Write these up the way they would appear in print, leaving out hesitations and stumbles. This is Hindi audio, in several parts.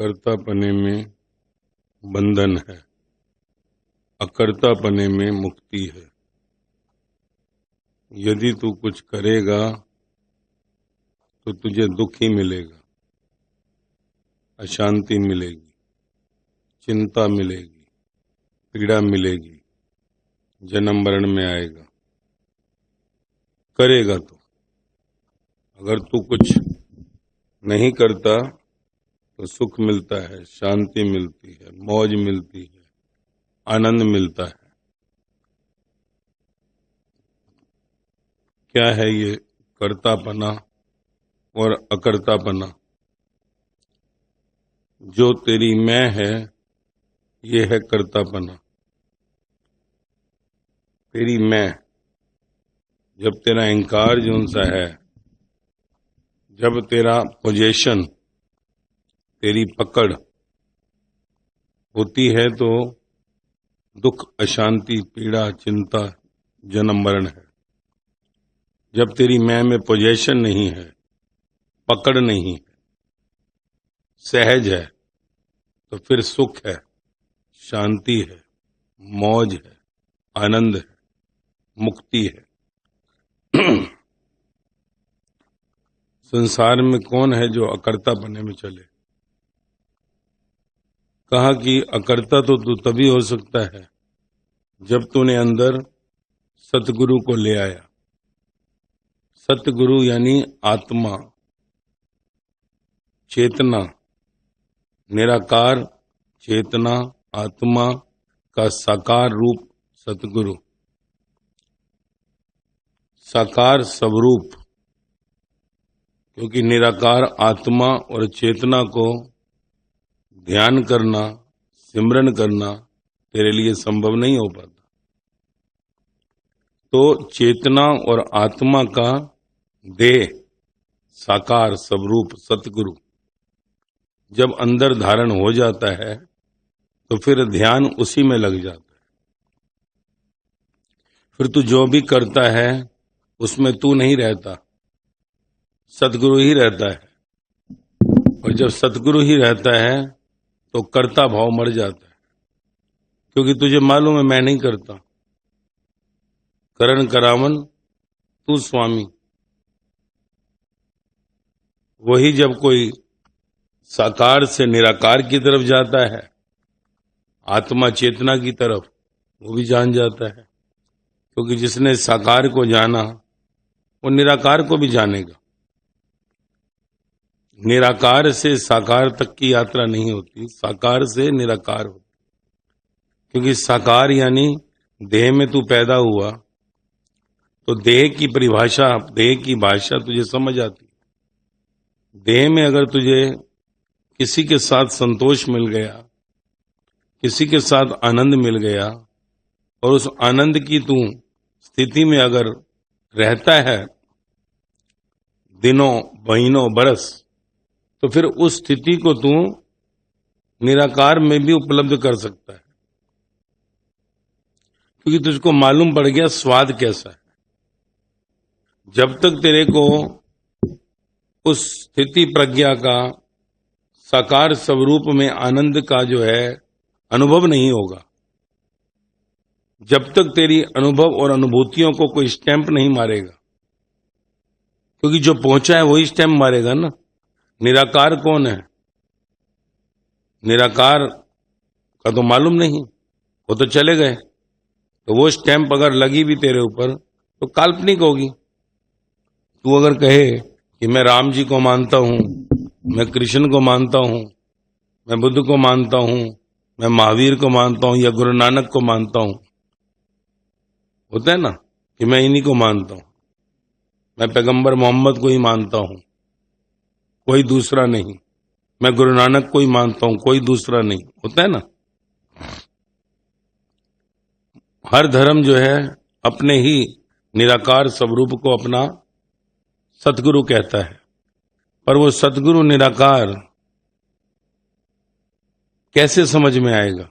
कर्तापने में बंधन है, अकर्तापने में मुक्ति है। यदि तू कुछ करेगा तो तुझे दुख ही मिलेगा, अशांति मिलेगी, चिंता मिलेगी, पीड़ा मिलेगी, जन्म मरण में आएगा। करेगा तो, अगर तू कुछ नहीं करता तो सुख मिलता है, शांति मिलती है, मौज मिलती है, आनंद मिलता है। क्या है ये कर्तापना और अकर्तापना? जो तेरी मैं है ये है कर्तापना। तेरी मैं, जब तेरा अहंकार जोन सा है, जब तेरा पोजेशन, तेरी पकड़ होती है तो दुख, अशांति, पीड़ा, चिंता, जन्म मरण है। जब तेरी मैं में पोजेशन नहीं है, पकड़ नहीं है, सहज है, तो फिर सुख है, शांति है, मौज है, आनंद है, मुक्ति है। संसार में कौन है जो अकर्ता बने में चले? कहा कि अकर्ता तो तू तभी हो सकता है जब तूने अंदर सतगुरु को ले आया। सतगुरु यानी आत्मा, चेतना, निराकार चेतना, आत्मा का साकार रूप सतगुरु, साकार स्वरूप। क्योंकि निराकार आत्मा और चेतना को ध्यान करना, सिमरन करना तेरे लिए संभव नहीं हो पाता। तो चेतना और आत्मा का देह, साकार स्वरूप सतगुरु जब अंदर धारण हो जाता है तो फिर ध्यान उसी में लग जाता है। फिर तू जो भी करता है उसमें तू नहीं रहता, सतगुरु ही रहता है। और जब सतगुरु ही रहता है तो कर्ता भाव मर जाता है, क्योंकि तुझे मालूम है मैं नहीं करता। करण करावन तू स्वामी। वही जब कोई साकार से निराकार की तरफ जाता है, आत्मा चेतना की तरफ, वो भी जान जाता है। क्योंकि जिसने साकार को जाना वो निराकार को भी जानेगा। निराकार से साकार तक की यात्रा नहीं होती, साकार से निराकार होती। क्योंकि साकार यानी देह में तू पैदा हुआ तो देह की परिभाषा, देह की भाषा तुझे समझ आती। देह में अगर तुझे किसी के साथ संतोष मिल गया, किसी के साथ आनंद मिल गया, और उस आनंद की तू स्थिति में अगर रहता है दिनों, महीनों, बरस, तो फिर उस स्थिति को तू निराकार में भी उपलब्ध कर सकता है। क्योंकि तुझको मालूम पड़ गया स्वाद कैसा है। जब तक तेरे को उस स्थिति प्रज्ञा का, साकार स्वरूप में आनंद का जो है अनुभव नहीं होगा, जब तक तेरी अनुभव और अनुभूतियों को कोई स्टैंप नहीं मारेगा, क्योंकि जो पहुंचा है वही स्टैंप मारेगा ना। निराकार कौन है? निराकार का तो मालूम नहीं, वो तो चले गए। तो वो स्टैंप अगर लगी भी तेरे ऊपर तो काल्पनिक होगी। तू अगर कहे कि मैं राम जी को मानता हूं, मैं कृष्ण को मानता हूं, मैं बुद्ध को मानता हूं, मैं महावीर को मानता हूं या गुरु नानक को मानता हूं, होता है ना कि मैं इन्हीं को मानता हूं, मैं पैगंबर मोहम्मद को ही मानता हूं, कोई दूसरा नहीं, मैं गुरु नानक को ही मानता हूं, कोई दूसरा नहीं, होता है ना। हर धर्म जो है अपने ही निराकार स्वरूप को अपना सतगुरु कहता है। पर वो सतगुरु निराकार कैसे समझ में आएगा?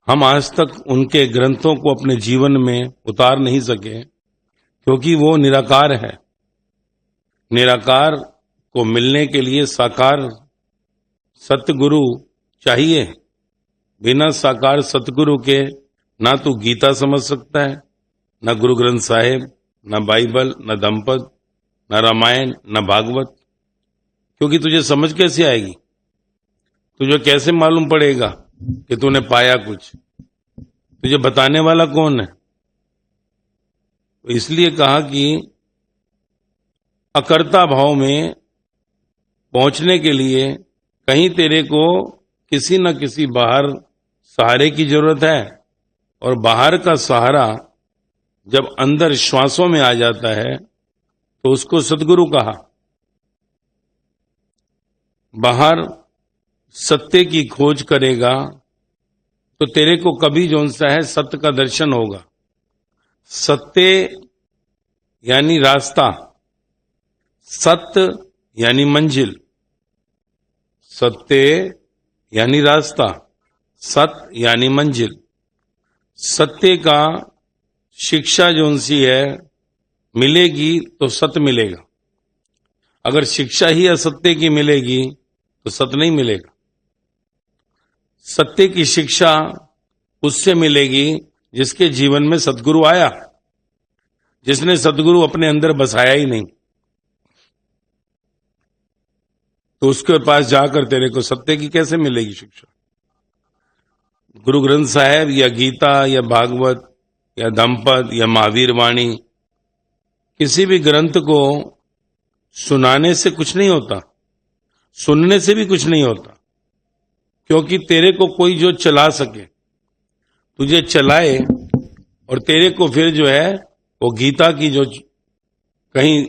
हम आज तक उनके ग्रंथों को अपने जीवन में उतार नहीं सके, क्योंकि वो निराकार है। निराकार को मिलने के लिए साकार सतगुरु चाहिए। बिना साकार सतगुरु के ना तू गीता समझ सकता है, ना गुरु ग्रंथ साहिब, ना बाइबल, ना दंपत, ना रामायण, ना भागवत। क्योंकि तुझे समझ कैसे आएगी? तुझे कैसे मालूम पड़ेगा कि तूने पाया कुछ? तुझे बताने वाला कौन है? तो इसलिए कहा कि अकर्ता भाव में पहुंचने के लिए कहीं तेरे को किसी न किसी बाहर सहारे की जरूरत है, और बाहर का सहारा जब अंदर श्वासों में आ जाता है तो उसको सतगुरु कहा। बाहर सत्य की खोज करेगा तो तेरे को कभी जो सा है सत्य का दर्शन होगा। सत्य यानी रास्ता, सत्य यानी मंजिल। सत्य यानी रास्ता, सत्य यानी मंजिल। सत्य का शिक्षा जो सी है मिलेगी तो सत्य मिलेगा। अगर शिक्षा ही असत्य की मिलेगी तो सत्य नहीं मिलेगा। सत्य की शिक्षा उससे मिलेगी जिसके जीवन में सतगुरु आया, जिसने सतगुरु अपने अंदर बसाया ही नहीं, तो उसके पास जाकर तेरे को सत्य की कैसे मिलेगी शिक्षा? गुरु ग्रंथ साहिब या गीता या भागवत या दंपत या महावीर वाणी, किसी भी ग्रंथ को सुनाने से कुछ नहीं होता, सुनने से भी कुछ नहीं होता। क्योंकि तेरे को कोई जो चला सके, तुझे चलाए और तेरे को फिर जो है वो गीता की जो कहीं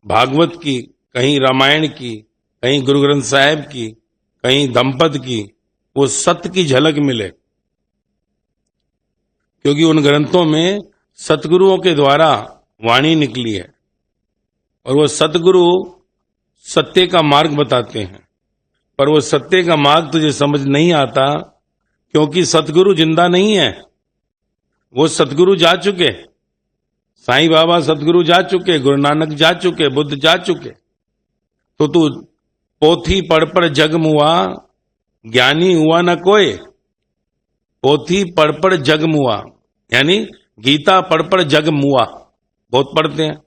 भागवत की, कहीं रामायण की, कहीं गुरु ग्रंथ साहिब की, कहीं दंपत की, वो सत्य की झलक मिले। क्योंकि उन ग्रंथों में सतगुरुओं के द्वारा वाणी निकली है और वो सतगुरु सत्य का मार्ग बताते हैं। पर वो सत्य का मार्ग तुझे समझ नहीं आता क्योंकि सतगुरु जिंदा नहीं है। वो सतगुरु जा चुके, साईं बाबा सतगुरु जा चुके, गुरु नानक जा चुके, बुद्ध जा चुके। तो तू पोथी पढ़ जग मुआ, ज्ञानी हुआ न कोई। पोथी पढ़ जग मुआ यानी गीता पढ़ जग मुआ, बहुत पढ़ते हैं।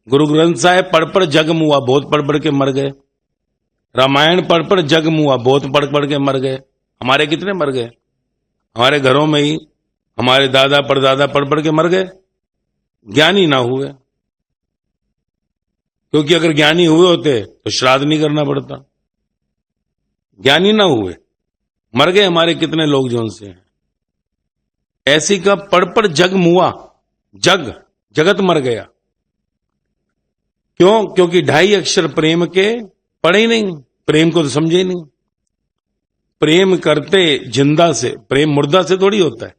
गुरु ग्रंथ साहिब पढ़ जग मुआ, बहुत पढ़ के मर गए। रामायण पढ़ जग मुआ, बहुत पढ़ के मर गए। हमारे कितने मर गए? हमारे घरों में ही हमारे दादा परदादा पढ़ के मर गए, ज्ञानी ना हुए। क्योंकि अगर ज्ञानी हुए होते तो श्राद्ध नहीं करना पड़ता। ज्ञानी ना हुए, मर गए हमारे कितने लोग जो उनसे हैं। ऐसी का पढ़ जग मुआ, जग जगत मर गया। क्यों? क्योंकि 2.5 अक्षर प्रेम के पढ़े ही नहीं, प्रेम को तो समझे ही नहीं। प्रेम करते जिंदा से, प्रेम मुर्दा से थोड़ी होता है।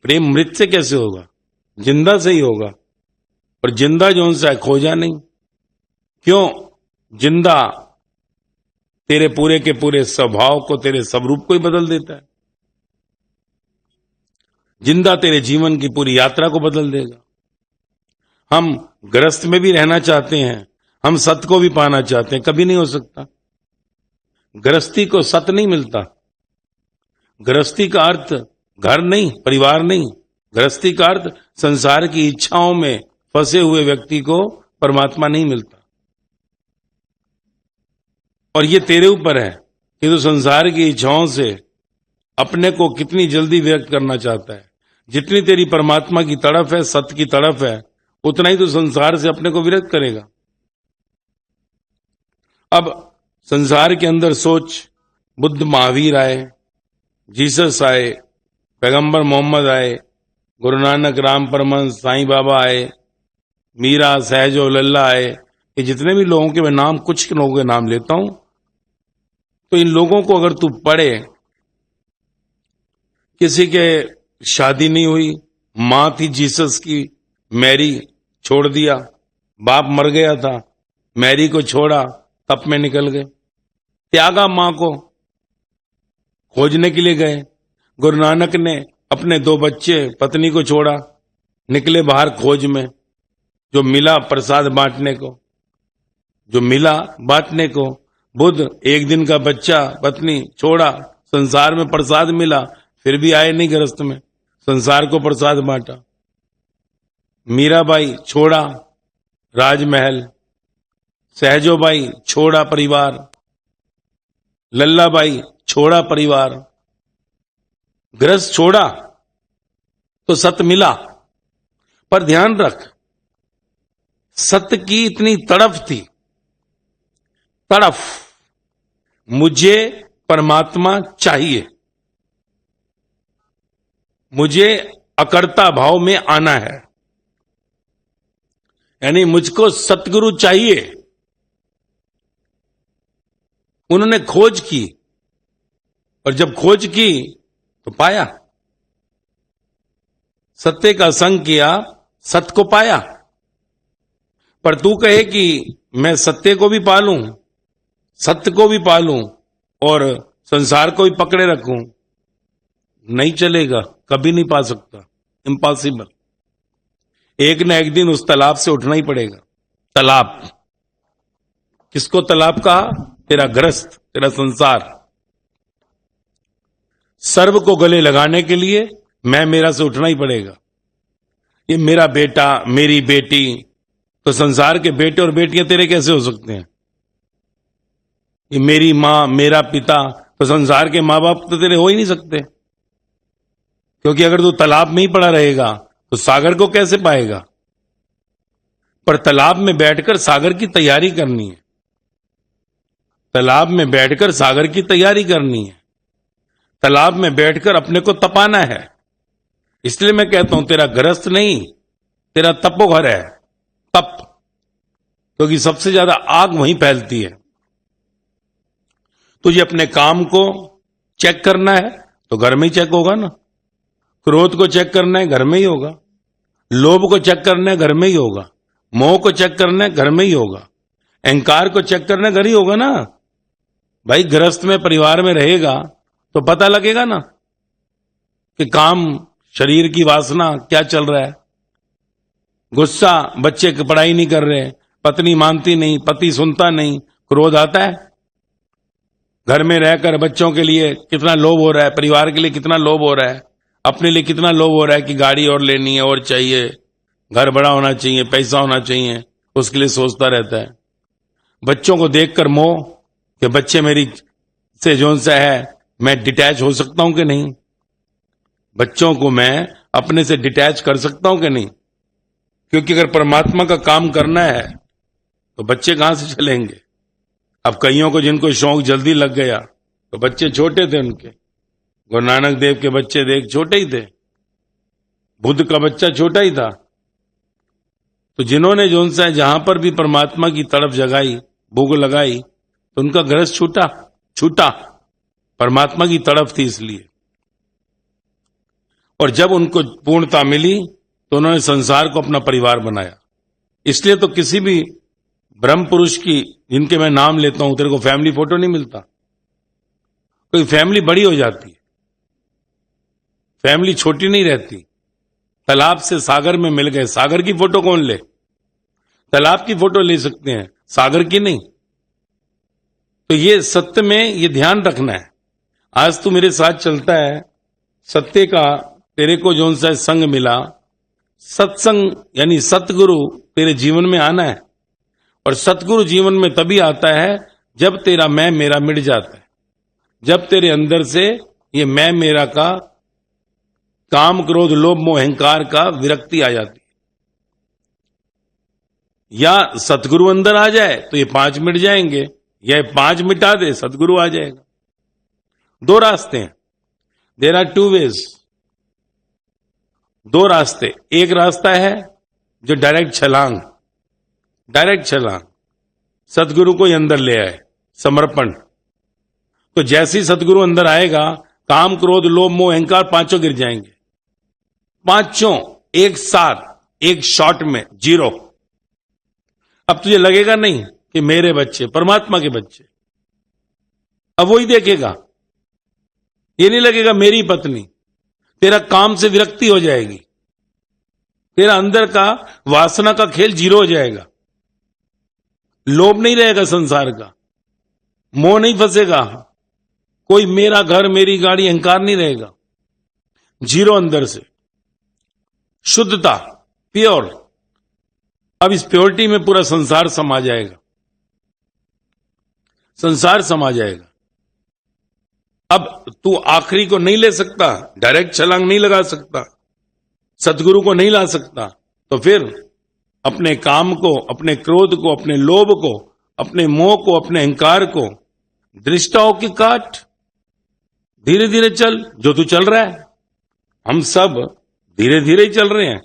प्रेम मृत से कैसे होगा? जिंदा से ही होगा। और जिंदा जो उनसे खोजा नहीं। क्यों? जिंदा तेरे पूरे के पूरे स्वभाव को, तेरे स्वरूप को ही बदल देता है। जिंदा तेरे जीवन की पूरी यात्रा को बदल देगा। हम गृहस्थ में भी रहना चाहते हैं, हम सत्य को भी पाना चाहते हैं, कभी नहीं हो सकता। गृहस्थी को सत्य नहीं मिलता। गृहस्थी का अर्थ घर नहीं, परिवार नहीं। गृहस्थी का अर्थ संसार की इच्छाओं में फंसे हुए व्यक्ति को परमात्मा नहीं मिलता। और ये तेरे ऊपर है कि तू संसार की इच्छाओं से अपने को कितनी जल्दी व्यक्त करना चाहता है। जितनी तेरी परमात्मा की तड़फ है, सत्य की तड़फ है, उतना ही तू संसार से अपने को विरक्त करेगा। अब संसार के अंदर सोच, बुद्ध महावीर आए, जीसस आए, पैगंबर मोहम्मद आए, गुरु नानक, राम परमहंस, साईं बाबा आए, मीरा, सहजो, लल्ला आए। ये जितने भी लोगों के मैं नाम, कुछ लोगों के नाम लेता हूं, तो इन लोगों को अगर तू पढ़े, किसी के शादी नहीं हुई, मां थी जीसस की, मैरी, छोड़ दिया, बाप मर गया था, मैरी को छोड़ा, तप में निकल गए, त्यागा मां को, खोजने के लिए गए। गुरु नानक ने अपने 2 बच्चे, पत्नी को छोड़ा, निकले बाहर खोज में। जो मिला प्रसाद बांटने को, जो मिला बांटने को, बुध, एक दिन का बच्चा, पत्नी छोड़ा, संसार में प्रसाद मिला, फिर भी आए नहीं गृहस्थ में, संसार को प्रसाद बांटा। मीराबाई छोड़ा राजमहल, सहजोबाई छोड़ा परिवार, लल्लाबाई छोड़ा परिवार। गृहस्थ छोड़ा तो सत्य मिला, पर ध्यान रख, सत्य की इतनी तड़फ थी, तड़फ, मुझे परमात्मा चाहिए, मुझे अकर्ता भाव में आना है, यानी मुझको सतगुरु चाहिए। उन्होंने खोज की, और जब खोज की तो पाया, सत्य का संग किया, सत्य को पाया। पर तू कहे कि मैं सत्य को भी पालूं, सत्य को भी पालूं और संसार को भी पकड़े रखूं, नहीं चलेगा, कभी नहीं पा सकता, इम्पॉसिबल। एक न एक दिन उस तालाब से उठना ही पड़ेगा। तालाब, किसको तालाब कहा? तेरा गृहस्थ, तेरा संसार। सर्व को गले लगाने के लिए मैं मेरा से उठना ही पड़ेगा। ये मेरा बेटा, मेरी बेटी, तो संसार के बेटे और बेटियां तेरे कैसे हो सकते हैं? ये मेरी मां, मेरा पिता, तो संसार के मां बाप तो तेरे हो ही नहीं सकते, क्योंकि अगर तू तालाब में ही पड़ा रहेगा तो सागर को कैसे पाएगा? पर तालाब में बैठकर सागर की तैयारी करनी है, तालाब में बैठकर सागर की तैयारी करनी है, तालाब में बैठकर अपने को तपाना है। इसलिए मैं कहता हूं तेरा गृहस्थ नहीं, तेरा तपोघर है, तप, क्योंकि सबसे ज्यादा आग वहीं फैलती है। तुझे अपने काम को चेक करना है तो घर में ही चेक होगा ना, क्रोध को चेक करना है घर में ही होगा, लोभ को चेक करना है घर में ही होगा, मोह को चेक करना है घर में ही होगा, अहंकार को चेक करना है घर ही होगा ना। भाई गृहस्थ में, परिवार में रहेगा तो पता लगेगा ना कि काम, शरीर की वासना क्या चल रहा है। गुस्सा, बच्चे पढ़ाई नहीं कर रहे, पत्नी मानती नहीं, पति सुनता नहीं, क्रोध आता है। घर में रहकर बच्चों के लिए कितना लोभ हो रहा है, परिवार के लिए कितना लोभ हो रहा है, अपने लिए कितना लोभ हो रहा है कि गाड़ी और लेनी है और चाहिए, घर बड़ा होना चाहिए, पैसा होना चाहिए, उसके लिए सोचता रहता है। बच्चों को देखकर मोह कि बच्चे मेरी से जोन सा है, मैं डिटैच हो सकता हूं कि नहीं, बच्चों को मैं अपने से डिटैच कर सकता हूं कि नहीं, क्योंकि अगर परमात्मा का काम करना है तो बच्चे कहां से चलेंगे। अब कईयों को जिनको शौक जल्दी लग गया, तो बच्चे छोटे थे उनके, गुरु नानक देव के बच्चे देख छोटे ही थे, बुद्ध का बच्चा छोटा ही था। तो जिन्होंने जोन सा जहां पर भी परमात्मा की तड़प जगाई, भूख लगाई, तो उनका गृहस्थ छूटा, परमात्मा की तड़प थी इसलिए। और जब उनको पूर्णता मिली तो उन्होंने संसार को अपना परिवार बनाया। इसलिए तो किसी भी ब्रह्म पुरुष की, जिनके मैं नाम लेता हूं, तेरे को फैमिली फोटो नहीं मिलता, कोई फैमिली बड़ी हो जाती है, फैमिली छोटी नहीं रहती। तालाब से सागर में मिल गए, सागर की फोटो कौन ले? तालाब की फोटो ले सकते हैं, सागर की नहीं। तो ये सत्य में ये ध्यान रखना है। आज तू मेरे साथ चलता है, सत्य का तेरे को जोन सा संग मिला, सत्संग यानी सतगुरु तेरे जीवन में आना है। और सतगुरु जीवन में तभी आता है जब तेरा मैं मेरा मिट जाता है, जब तेरे अंदर से ये मैं मेरा का, काम क्रोध लोभ मोह अहंकार का विरक्ति आ जाती है। या सतगुरु अंदर आ जाए तो ये 5 मिट जाएंगे, या ये 5 मिटा दे, सतगुरु आ जाएगा। 2 रास्ते हैं, देयर आर 2 वेज, 2 रास्ते। एक रास्ता है जो डायरेक्ट छलांग, सतगुरु को ही अंदर ले आए, समर्पण। तो जैसे ही सतगुरु अंदर आएगा, काम क्रोध लोभ मोह अहंकार पांचों गिर जाएंगे, पांचों एक साथ, एक शॉट में, 0। अब तुझे लगेगा नहीं कि मेरे बच्चे, परमात्मा के बच्चे, अब वही देखेगा। ये नहीं लगेगा मेरी पत्नी, तेरा काम से विरक्ति हो जाएगी, तेरा अंदर का वासना का खेल 0 हो जाएगा, लोभ नहीं रहेगा संसार का। मोह नहीं फंसेगा, कोई मेरा घर मेरी गाड़ी अहंकार नहीं रहेगा, जीरो अंदर से, शुद्धता, प्योर। अब इस प्योरिटी में पूरा संसार समा जाएगा, संसार समा जाएगा। अब तू आखिरी को नहीं ले सकता, डायरेक्ट छलांग नहीं लगा सकता, सतगुरु को नहीं ला सकता, तो फिर अपने काम को, अपने क्रोध को, अपने लोभ को, अपने मोह को, अपने अहंकार को दृष्टा होके काट। धीरे धीरे चल, जो तू चल रहा है। हम सब धीरे धीरे ही चल रहे हैं।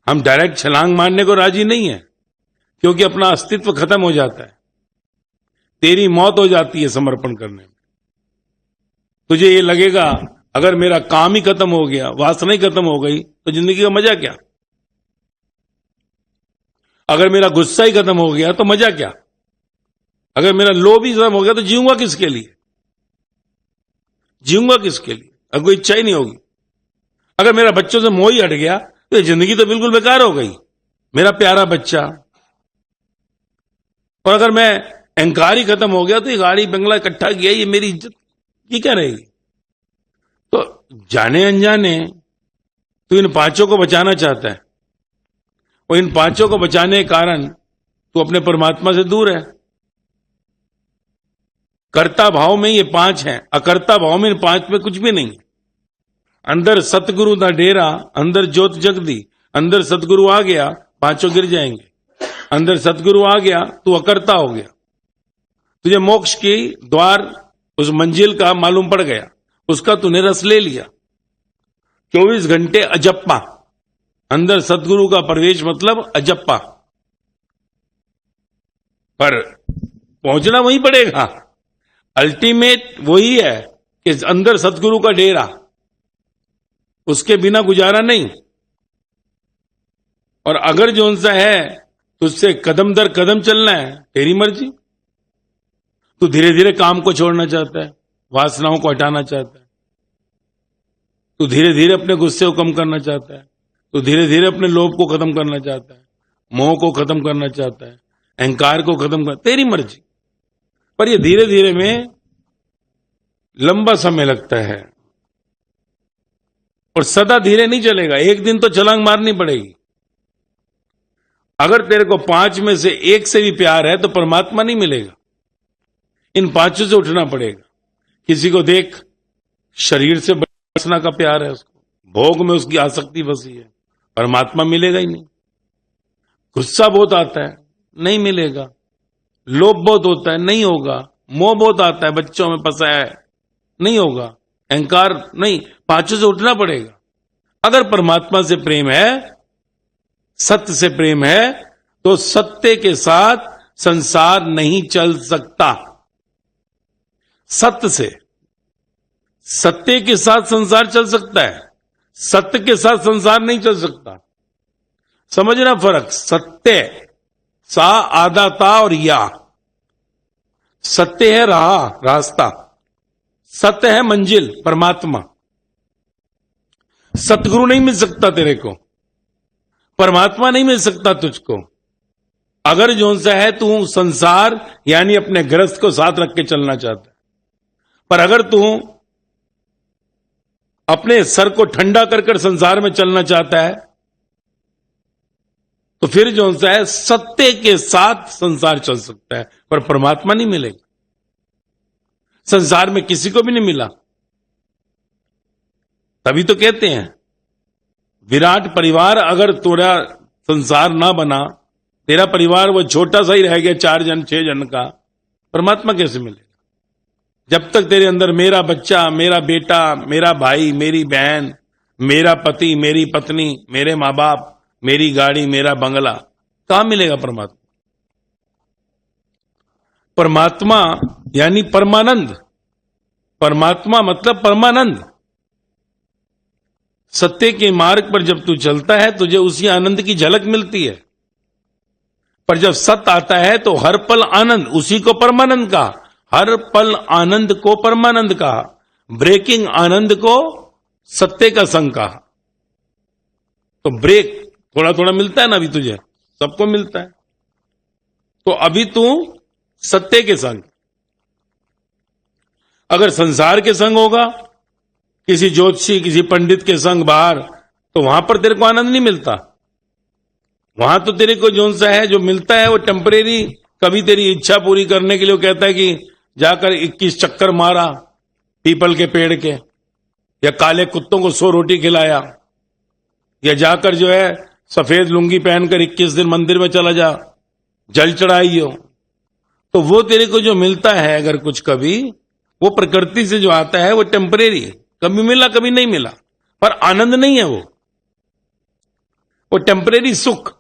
हम डायरेक्ट छलांग मारने को राजी नहीं है, क्योंकि अपना अस्तित्व खत्म हो जाता है, तेरी मौत हो जाती है समर्पण करने में। तुझे ये लगेगा अगर मेरा काम ही खत्म हो गया, वासना ही खत्म हो गई, तो जिंदगी का मजा क्या? अगर मेरा गुस्सा ही खत्म हो गया तो मजा क्या? अगर मेरा लोभ ही खत्म हो गया तो जीऊंगा किसके लिए? जीऊंगा किसके लिए? अगर कोई इच्छा ही नहीं होगी। अगर मेरा बच्चों से मोह ही हट गया तो ये जिंदगी तो बिल्कुल बेकार हो गई, मेरा प्यारा बच्चा। और अगर मैं अहंकार ही खत्म हो गया तो ये गाड़ी बंगला इकट्ठा किया, ये मेरी इज्जत ये क्या रहेगी? तो जाने अनजाने तू इन पांचों को बचाना चाहता है, और इन पांचों को बचाने के कारण तू अपने परमात्मा से दूर है। कर्ता भाव में ये पांच हैं, अकर्ता भाव में इन पांच में कुछ भी नहीं। अंदर सतगुरु दा डेरा, अंदर ज्योत जगदी, अंदर सतगुरु आ गया, पांचों गिर जाएंगे। अंदर सतगुरु आ गया, तू अकर्ता हो गया, तुझे मोक्ष की द्वार, उस मंजिल का मालूम पड़ गया, उसका तूने रस ले लिया। 24 घंटे अजप्पा, अंदर सतगुरु का प्रवेश मतलब अजप्पा। पर पहुंचना वहीं पड़ेगा, अल्टीमेट वही है कि अंदर सतगुरु का डेरा, उसके बिना गुजारा नहीं। और अगर जो उनसा है तो उससे कदम दर कदम चलना है, तेरी मर्जी। तू धीरे धीरे काम को छोड़ना चाहता है, वासनाओं को हटाना चाहता है, तू धीरे धीरे अपने गुस्से को कम करना चाहता है, तू धीरे धीरे अपने लोभ को खत्म करना चाहता है, मोह को खत्म करना चाहता है, अहंकार को खत्म कर, तेरी मर्जी। पर ये धीरे धीरे में लंबा समय लगता है, और सदा धीरे नहीं चलेगा, एक दिन तो छलांग मारनी पड़ेगी। अगर तेरे को पांच में से एक से भी प्यार है तो परमात्मा नहीं मिलेगा, इन पांचों से उठना पड़ेगा। किसी को देख, शरीर से वासना का प्यार है उसको, भोग में उसकी आसक्ति फंसी है, परमात्मा मिलेगा ही नहीं। गुस्सा बहुत आता है, नहीं मिलेगा। लोभ बहुत होता है, नहीं होगा। मोह बहुत आता है, बच्चों में फंसा है, नहीं होगा। अहंकार नहीं, पांचों से उठना पड़ेगा। अगर परमात्मा से प्रेम है, सत्य से प्रेम है, तो सत्य के साथ संसार नहीं चल सकता। सत्य से, सत्य के साथ संसार चल सकता है, सत्य के साथ संसार नहीं चल सकता। समझना फर्क, सत्य सा आधा ता और या। सत्य है राह, रास्ता, सत्य है मंजिल, परमात्मा। सतगुरु नहीं मिल सकता तेरे को, परमात्मा नहीं मिल सकता तुझको, अगर जो सा है तू संसार यानी अपने गृहस्थ को साथ रख के चलना चाहता है। पर अगर तू अपने सर को ठंडा कर कर संसार में चलना चाहता है, तो फिर जो सा है सत्य के साथ संसार चल सकता है, पर परमात्मा नहीं मिलेगा। संसार में किसी को भी नहीं मिला। तभी तो कहते हैं विराट परिवार अगर तोड़ा संसार ना बना, तेरा परिवार वो छोटा सा ही रह गया, 4 जन 6 जन का, परमात्मा कैसे मिलेगा? जब तक तेरे अंदर मेरा बच्चा, मेरा बेटा, मेरा भाई, मेरी बहन, मेरा पति, मेरी पत्नी, मेरे मां बाप, मेरी गाड़ी, मेरा बंगला, कहां मिलेगा परमात्मा? परमात्मा यानी परमानंद, परमात्मा मतलब परमानंद। सत्य के मार्ग पर जब तू चलता है तुझे उसी आनंद की झलक मिलती है। पर जब सत्य आता है तो हर पल आनंद, उसी को परमानंद कहा। हर पल आनंद को परमानंद कहा, ब्रेकिंग आनंद को सत्य का संग कहा। तो ब्रेक थोड़ा थोड़ा मिलता है ना, अभी तुझे सबको मिलता है। तो अभी तू सत्य के संग, अगर संसार के संग होगा, किसी ज्योतिषी किसी पंडित के संग बाहर, तो वहां पर तेरे को आनंद नहीं मिलता। वहां तो तेरे को जो सा है जो मिलता है वो टेम्परेरी, कभी तेरी इच्छा पूरी करने के लिए वो कहता है कि जाकर 21 चक्कर मारा पीपल के पेड़ के, या काले कुत्तों को 100 रोटी खिलाया, या जाकर जो है सफेद लुंगी पहनकर 21 दिन मंदिर में चला जा, जल चढ़ाई हो। तो वो तेरे को जो मिलता है अगर कुछ कभी, वो प्रकृति से जो आता है वो टेम्परेरी, कभी मिला कभी नहीं मिला, पर आनंद नहीं है वो टेम्परेरी सुख।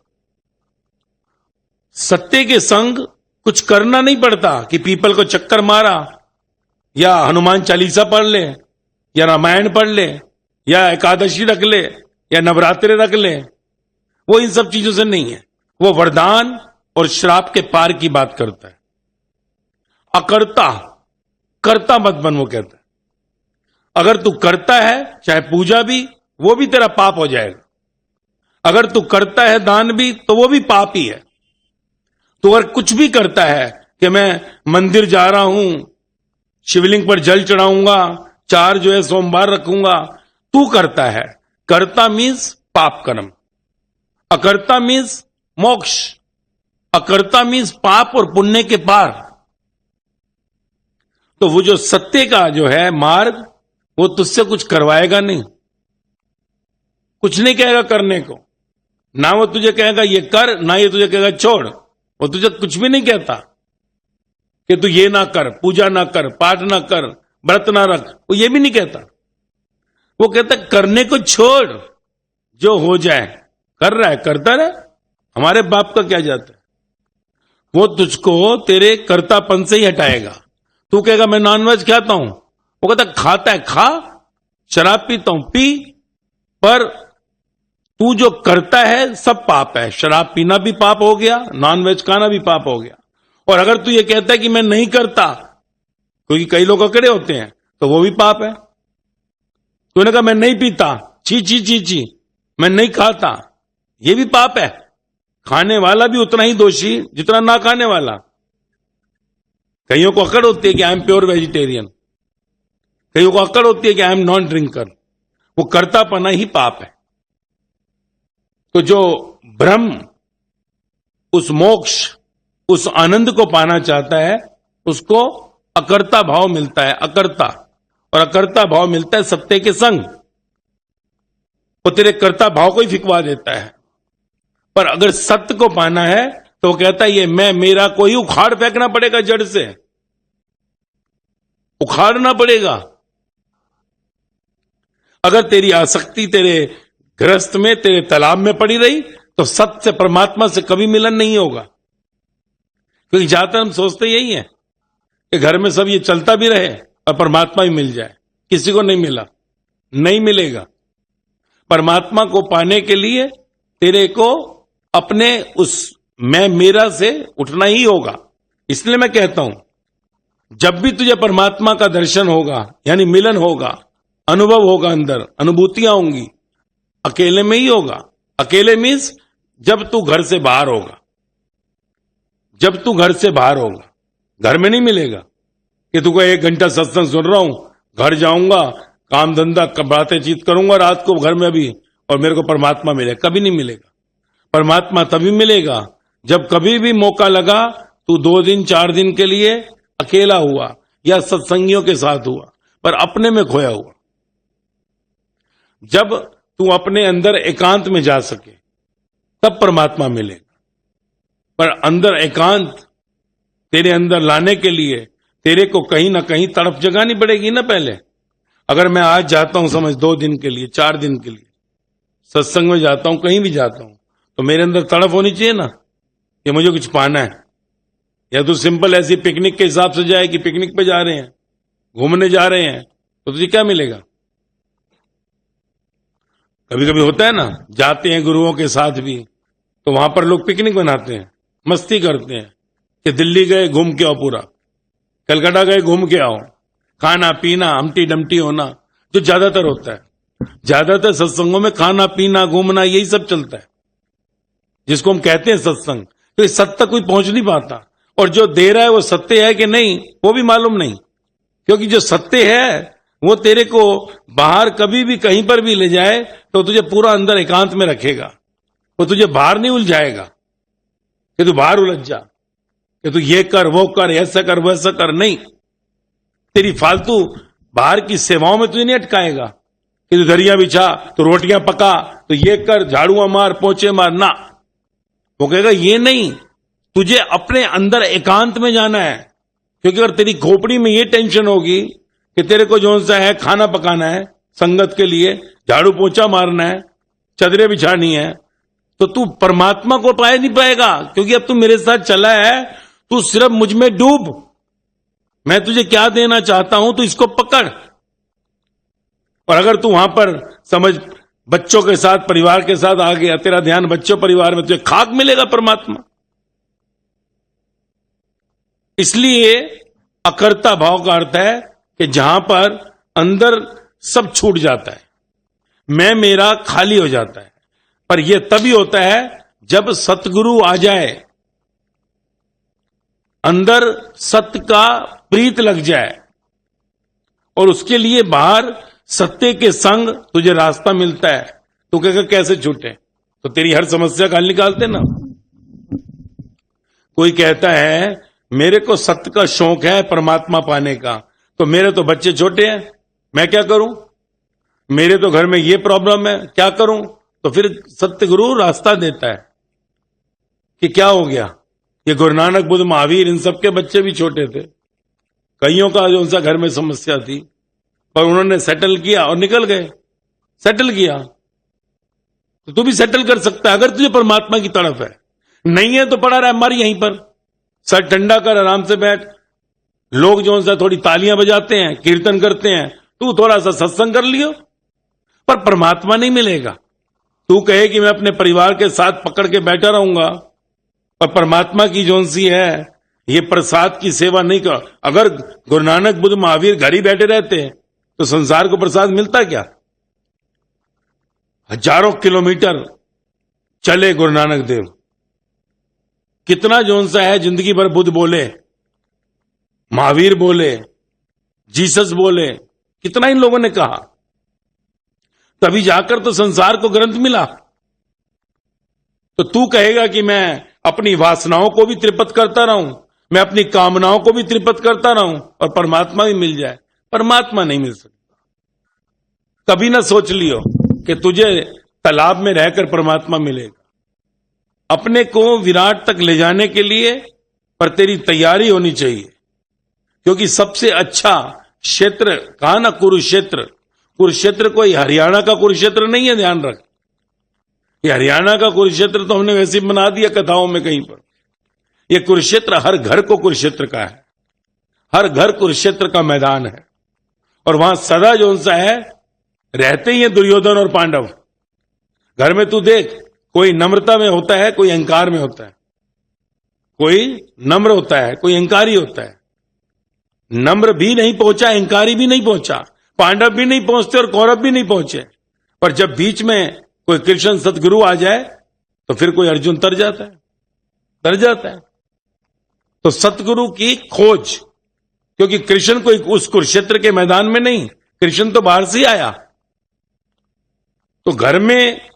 सत्य के संग कुछ करना नहीं पड़ता कि पीपल को चक्कर मारा, या हनुमान चालीसा पढ़ ले, या रामायण पढ़ ले, या एकादशी रख ले, या नवरात्रे रख ले। वो इन सब चीजों से नहीं है, वो वरदान और श्राप के पार की बात करता है। अकर्ता, कर्ता मत बन, वो कहता है। अगर तू करता है चाहे पूजा भी, वो भी तेरा पाप हो जाएगा। अगर तू करता है दान भी, तो वो भी पाप ही है। तो अगर कुछ भी करता है कि मैं मंदिर जा रहा हूं, शिवलिंग पर जल चढ़ाऊंगा, 4 जो है सोमवार रखूंगा, तू करता है। कर्ता मीन्स पाप कर्म, अकर्ता मीन्स मोक्ष, अकर्ता मीन्स पाप और पुण्य के पार। तो वो जो सत्य का जो है मार्ग, वो तुझसे कुछ करवाएगा नहीं, कुछ नहीं कहेगा करने को। ना वो तुझे कहेगा ये कर, ना ये तुझे कहेगा छोड़। वो तुझे कुछ भी नहीं कहता कि तू ये ना कर, पूजा ना कर, पाठ ना कर, व्रत ना रख, वो ये भी नहीं कहता। वो कहता करने को छोड़, जो हो जाए। कर रहा है करता रहे, हमारे बाप का क्या जाता है। वो तुझको तेरे कर्तापन से ही हटाएगा। तू कहेगा मैं नॉनवेज खाता हूं, वो कहता खाता है खा, शराब पीता हूं पी, पर तू जो करता है सब पाप है। शराब पीना भी पाप हो गया, नॉनवेज खाना भी पाप हो गया। और अगर तू ये कहता है कि मैं नहीं करता, क्योंकि कई लोग अकड़े होते हैं, तो वो भी पाप है। तूने कहा मैं नहीं पीता, ची ची ची ची, मैं नहीं खाता, ये भी पाप है। खाने वाला भी उतना ही दोषी जितना ना खाने वाला। कईयों को अकड़ होती है कि आई एम प्योर वेजिटेरियन, कईयों को अकड़ होती है कि आई एम नॉन ड्रिंकर। वो कर्तापना ही पाप है। तो जो ब्रह्म, उस मोक्ष, उस आनंद को पाना चाहता है, उसको अकर्ता भाव मिलता है, अकर्ता। और अकर्ता भाव मिलता है सत्य के संग। वो तेरे कर्ता भाव को ही फिकवा देता है। पर अगर सत्य को पाना है तो वो कहता है ये मैं मेरा कोई उखाड़ फेंकना पड़ेगा, जड़ से उखाड़ना पड़ेगा। अगर तेरी आसक्ति तेरे गृहस्थ में, तेरे तालाब में पड़ी रही, तो सत्य से, परमात्मा से कभी मिलन नहीं होगा। क्योंकि ज्यादातर हम सोचते यही है कि घर में सब ये चलता भी रहे और परमात्मा ही मिल जाए। किसी को नहीं मिला, नहीं मिलेगा। परमात्मा को पाने के लिए तेरे को अपने उस मैं मेरा से उठना ही होगा। इसलिए मैं कहता हूं, जब भी तुझे परमात्मा का दर्शन होगा, यानी मिलन होगा, अनुभव होगा, अंदर अनुभूतियां होंगी, अकेले में ही होगा। अकेले मीन्स जब तू घर से बाहर होगा, जब तू घर से बाहर होगा। घर में नहीं मिलेगा कि तू को 1 घंटा सत्संग सुन रहा हूं, घर जाऊंगा, काम धंधा बातें चीत करूंगा रात को घर में अभी, और मेरे को परमात्मा मिले, कभी नहीं मिलेगा। परमात्मा तभी मिलेगा जब कभी भी मौका लगा, तू 2 दिन 4 दिन के लिए अकेला हुआ या सत्संगियों के साथ हुआ, पर अपने में खोया हुआ। जब तू अपने अंदर एकांत में जा सके, तब परमात्मा मिलेगा। पर अंदर एकांत तेरे अंदर लाने के लिए तेरे को कहीं ना कहीं तड़प जगानी पड़ेगी ना पहले। अगर मैं आज जाता हूं समझ 2 दिन के लिए, 4 दिन के लिए सत्संग में जाता हूं, कहीं भी जाता हूं, तो मेरे अंदर तड़प होनी चाहिए ना कि मुझे कुछ पाना है। या तो सिंपल ऐसी पिकनिक के हिसाब से जाए कि पिकनिक पे जा रहे हैं, घूमने जा रहे हैं, तो तुझे क्या मिलेगा। कभी कभी होता है ना, जाते हैं गुरुओं के साथ भी, तो वहां पर लोग पिकनिक बनाते हैं, मस्ती करते हैं कि दिल्ली गए घूम के आओ, पूरा कलकत्ता गए घूम के आओ, खाना पीना हमटी डमटी होना, जो ज्यादातर होता है। ज्यादातर सत्संगों में खाना पीना घूमना यही सब चलता है, जिसको हम कहते हैं सत्संग। तो इस सत्य तक कोई पहुंच नहीं पाता, और जो दे रहा है वो सत्य है कि नहीं वो भी मालूम नहीं, क्योंकि जो सत्य है वो तेरे को बाहर कभी भी कहीं पर भी ले जाए तो तुझे पूरा अंदर एकांत में रखेगा। वो तुझे बाहर नहीं उलझाएगा कि तू बाहर उलझ जा, कि तू ये कर वो कर ऐसा कर वैसा कर। नहीं, तेरी फालतू बाहर की सेवाओं में तुझे नहीं अटकाएगा कि तू दरिया बिछा, तो रोटियां पका, तो ये कर, झाड़ुआ मार, पोछे मार। ना, वो कहेगा ये नहीं, तुझे अपने अंदर एकांत में जाना है। क्योंकि अगर तेरी खोपड़ी में ये टेंशन होगी कि तेरे को जो सा है खाना पकाना है, संगत के लिए झाड़ू पोछा मारना है, चदरे बिछानी है, तो तू परमात्मा को पाए नहीं पाएगा। क्योंकि अब तू मेरे साथ चला है, तू सिर्फ मुझ में डूब, मैं तुझे क्या देना चाहता हूं तू इसको पकड़। और अगर तू वहां पर समझ बच्चों के साथ परिवार के साथ आ गया, तेरा ध्यान बच्चों परिवार में, तुझे खाक मिलेगा परमात्मा। इसलिए अकर्ता भाव का अर्थ है कि जहां पर अंदर सब छूट जाता है, मैं मेरा खाली हो जाता है। पर यह तभी होता है जब सतगुरु आ जाए, अंदर सत्य का प्रीत लग जाए, और उसके लिए बाहर सत्य के संग तुझे रास्ता मिलता है। तो कहेगा कैसे छूटे, तो तेरी हर समस्या का हल निकालते ना। कोई कहता है मेरे को सत्य का शौक है परमात्मा पाने का, तो मेरे तो बच्चे छोटे हैं, मैं क्या करूं, मेरे तो घर में ये प्रॉब्लम है, क्या करूं। तो फिर सत्य गुरु रास्ता देता है कि क्या हो गया, ये गुरु नानक, बुद्ध, महावीर, इन सबके बच्चे भी छोटे थे, कईयों का जो उनसा घर में समस्या थी, पर उन्होंने सेटल किया और निकल गए। सेटल किया तो तू भी सेटल कर सकता है अगर तुझे परमात्मा की तरफ है। नहीं है तो पड़ा रहा, मर यहीं पर, सर ठंडा कर, आराम से बैठ। लोग जो सा थोड़ी तालियां बजाते हैं, कीर्तन करते हैं, तू थोड़ा सा सत्संग कर लियो, पर परमात्मा नहीं मिलेगा। तू कहे कि मैं अपने परिवार के साथ पकड़ के बैठा रहूंगा, पर परमात्मा की जोन सी है ये प्रसाद की सेवा नहीं कर। अगर गुरु नानक, बुद्ध, महावीर घर ही बैठे रहते तो संसार को प्रसाद मिलता क्या। हजारों किलोमीटर चले गुरु नानक देव, कितना जोन सा है, जिंदगी भर बुद्ध बोले, महावीर बोले, जीसस बोले, कितना इन लोगों ने कहा, तभी जाकर तो संसार को ग्रंथ मिला। तो तू कहेगा कि मैं अपनी वासनाओं को भी तृप्त करता रहूं, मैं अपनी कामनाओं को भी तृप्त करता रहूं और परमात्मा भी मिल जाए। परमात्मा नहीं मिल सकता। कभी ना सोच लियो कि तुझे तालाब में रहकर परमात्मा मिलेगा। अपने को विराट तक ले जाने के लिए पर तेरी तैयारी होनी चाहिए। क्योंकि सबसे अच्छा क्षेत्र कहा ना, कुरुक्षेत्र। कुरुक्षेत्र कोई हरियाणा का कुरुक्षेत्र नहीं है, ध्यान रख। ये हरियाणा का कुरुक्षेत्र तो हमने वैसे ही बना दिया कथाओं में कहीं पर। ये कुरुक्षेत्र हर घर को कुरुक्षेत्र का है, हर घर कुरुक्षेत्र का मैदान है। और वहां सदा जो सा है रहते ही है दुर्योधन और पांडव। घर में तू देख, कोई नम्रता में होता है, कोई अहंकार में होता है, कोई नम्र होता है, कोई अहंकारी होता है। नम्र भी नहीं पहुंचा, अहंकारी भी नहीं पहुंचा, पांडव भी नहीं पहुंचते और कौरव भी नहीं पहुंचे। पर जब बीच में कोई कृष्ण सतगुरु आ जाए तो फिर कोई अर्जुन तर जाता है, तर जाता है। तो सतगुरु की खोज, क्योंकि कृष्ण कोई उस कुरुक्षेत्र के मैदान में नहीं, कृष्ण तो बाहर से आया। तो घर में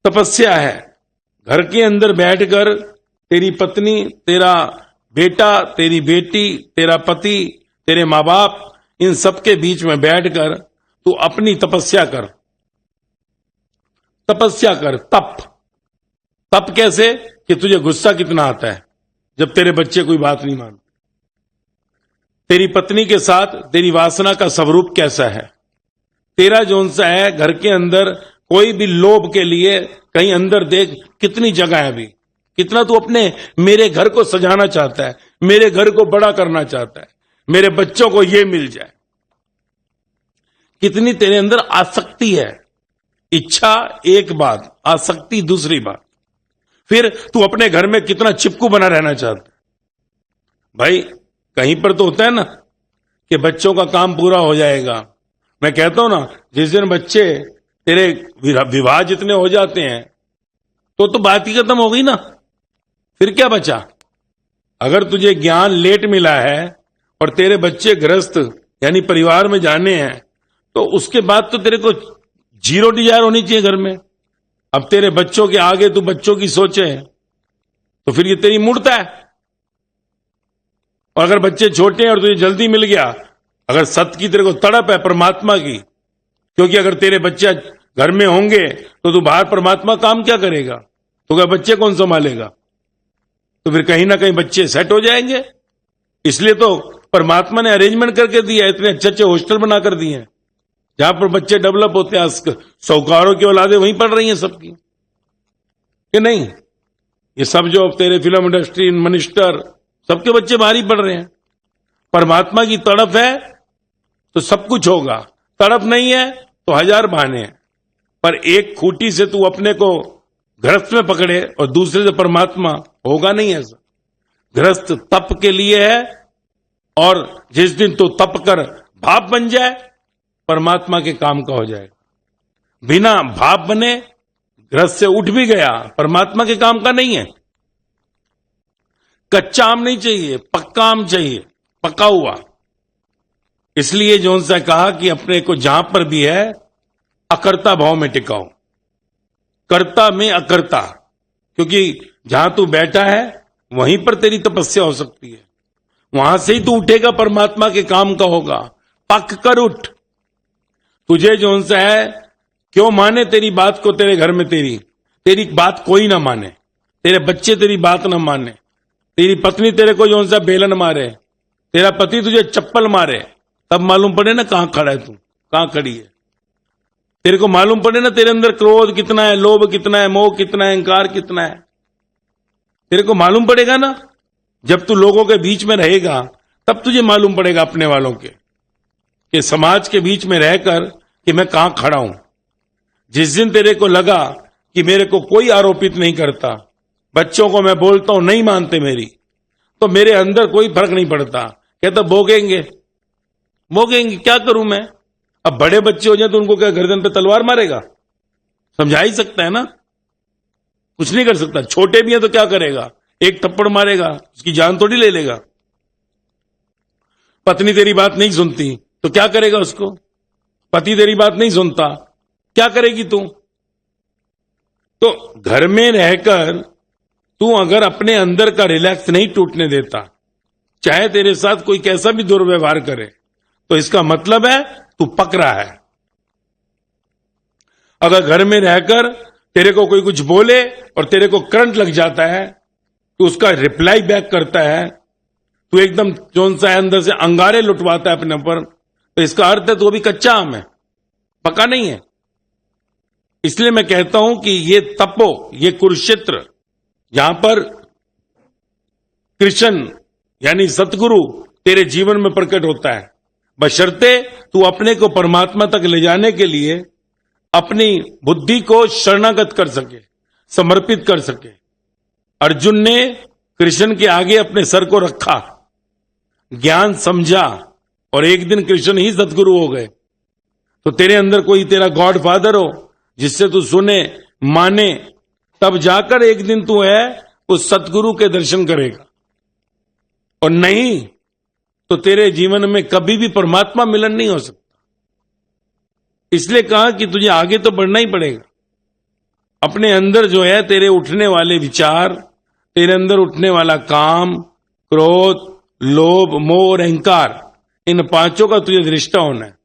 तपस्या है, घर के अंदर बैठकर तेरी पत्नी, तेरा बेटा, तेरी बेटी, तेरा पति, तेरे मां बाप, इन सबके बीच में बैठकर तू अपनी तपस्या कर। तपस्या कर, तप। तप कैसे कि तुझे गुस्सा कितना आता है जब तेरे बच्चे कोई बात नहीं मानते। तेरी पत्नी के साथ तेरी वासना का स्वरूप कैसा है, तेरा जोन सा है घर के अंदर कोई भी लोभ के लिए कहीं अंदर देख कितनी जगह है अभी, कितना तू अपने मेरे घर को सजाना चाहता है, मेरे घर को बड़ा करना चाहता है, मेरे बच्चों को ये मिल जाए। कितनी तेरे अंदर आसक्ति है। इच्छा एक बात, आसक्ति दूसरी बात। फिर तू अपने घर में कितना चिपकू बना रहना चाहता है। भाई कहीं पर तो होता है ना कि बच्चों का काम पूरा हो जाएगा। मैं कहता हूं ना, जिस दिन बच्चे तेरे विवाह जितने हो जाते हैं तो बात ही खत्म हो गई ना। फिर क्या बचा। अगर तुझे ज्ञान लेट मिला है और तेरे बच्चे गृहस्थ यानी परिवार में जाने हैं, तो उसके बाद तो तेरे को जीरो डिजायर होनी चाहिए घर में। अब तेरे बच्चों के आगे तू बच्चों की सोचे तो फिर ये तेरी मूर्खता है। और अगर बच्चे छोटे हैं और तुझे जल्दी मिल गया, अगर सत्य की तेरे को तड़प है परमात्मा की, क्योंकि अगर तेरे बच्चे घर में होंगे तो तू बाहर परमात्मा काम क्या करेगा, तो क्या बच्चे कौन संभालेगा? तो फिर कहीं ना कहीं बच्चे सेट हो जाएंगे। इसलिए तो परमात्मा ने अरेंजमेंट करके दिया, इतने अच्छे अच्छे हॉस्टल बना कर दिए हैं जहां पर बच्चे डेवलप होते हैं। साहूकारों की औलादे वहीं पढ़ रही हैं सबकी, कि नहीं? ये सब जो तेरे फिल्म इंडस्ट्री मिनिस्टर सबके बच्चे बाहर ही पढ़ रहे हैं। परमात्मा की तड़प है तो सब कुछ होगा, तड़प नहीं है तो हजार बहाने हैं। पर एक खूंटी से तू अपने को गृहस्थ में पकड़े और दूसरे से परमात्मा, होगा नहीं ऐसा। गृहस्थ तप के लिए है, और जिस दिन तू तप कर भाप बन जाए, परमात्मा के काम का हो जाएगा। बिना भाप बने गृहस्थ से उठ भी गया, परमात्मा के काम का नहीं है। कच्चा आम नहीं चाहिए, पक्का आम चाहिए, पका हुआ। इसलिए जो उनसे कहा कि अपने को जहां पर भी है अकर्ता भाव में टिकाओ, कर्ता में अकर्ता, क्योंकि जहां तू बैठा है वहीं पर तेरी तपस्या हो सकती है। वहां से ही तू उठेगा, परमात्मा के काम का होगा। पक कर उठ। तुझे जो उनसे है क्यों माने तेरी बात को, तेरे घर में तेरी बात कोई ना माने, तेरे बच्चे तेरी बात ना माने, तेरी पत्नी तेरे को जो उनसे बेलन मारे, तेरा पति तुझे चप्पल मारे, तब मालूम पड़े ना कहां खड़ा है तू, कहां खड़ी है। तेरे को मालूम पड़े ना तेरे अंदर क्रोध कितना है, लोभ कितना है, मोह कितना है, अहंकार कितना है। तेरे को मालूम पड़ेगा ना जब तू लोगों के बीच में रहेगा, तब तुझे मालूम पड़ेगा अपने वालों के, कि समाज के बीच में रहकर कि मैं कहां खड़ा हूं। जिस दिन तेरे को लगा कि मेरे को कोई आरोपित नहीं करता, बच्चों को मैं बोलता हूं नहीं मानते मेरी, तो मेरे अंदर कोई फर्क नहीं पड़ता, कहता भोगेंगे क्या करूं मैं। अब बड़े बच्चे हो जाए तो उनको क्या गर्दन पे तलवार मारेगा? समझा ही सकता है ना, कुछ नहीं कर सकता। छोटे भी हैं तो क्या करेगा, एक थप्पड़ मारेगा, उसकी जान थोड़ी ले लेगा। पत्नी तेरी बात नहीं सुनती तो क्या करेगा उसको? पति तेरी बात नहीं सुनता, क्या करेगी तू? तो घर में रहकर तू अगर अपने अंदर का रिलैक्स नहीं टूटने देता, चाहे तेरे साथ कोई कैसा भी दुर्व्यवहार करे, तो इसका मतलब है तू पक रहा है। अगर घर में रहकर तेरे को कोई कुछ बोले और तेरे को करंट लग जाता है, तू उसका रिप्लाई बैक करता है, तू एकदम जोन सा अंदर से अंगारे लुटवाता है अपने ऊपर, तो इसका अर्थ है तू अभी कच्चा आम है, पका नहीं है। इसलिए मैं कहता हूं कि ये तपो, ये कुरुक्षेत्र, जहां पर कृष्ण यानी सतगुरु तेरे जीवन में प्रकट होता है, बशर्ते तू अपने को परमात्मा तक ले जाने के लिए अपनी बुद्धि को शरणागत कर सके, समर्पित कर सके। अर्जुन ने कृष्ण के आगे अपने सर को रखा, ज्ञान समझा, और एक दिन कृष्ण ही सतगुरु हो गए। तो तेरे अंदर कोई तेरा गॉड फादर हो जिससे तू सुने माने, तब जाकर एक दिन तू है उस सतगुरु के दर्शन करेगा, और नहीं तो तेरे जीवन में कभी भी परमात्मा मिलन नहीं हो सकता। इसलिए कहा कि तुझे आगे तो बढ़ना ही पड़ेगा। अपने अंदर जो है तेरे उठने वाले विचार, तेरे अंदर उठने वाला काम, क्रोध, लोभ, मोह और अहंकार, इन पांचों का तुझे दृष्टा होना है,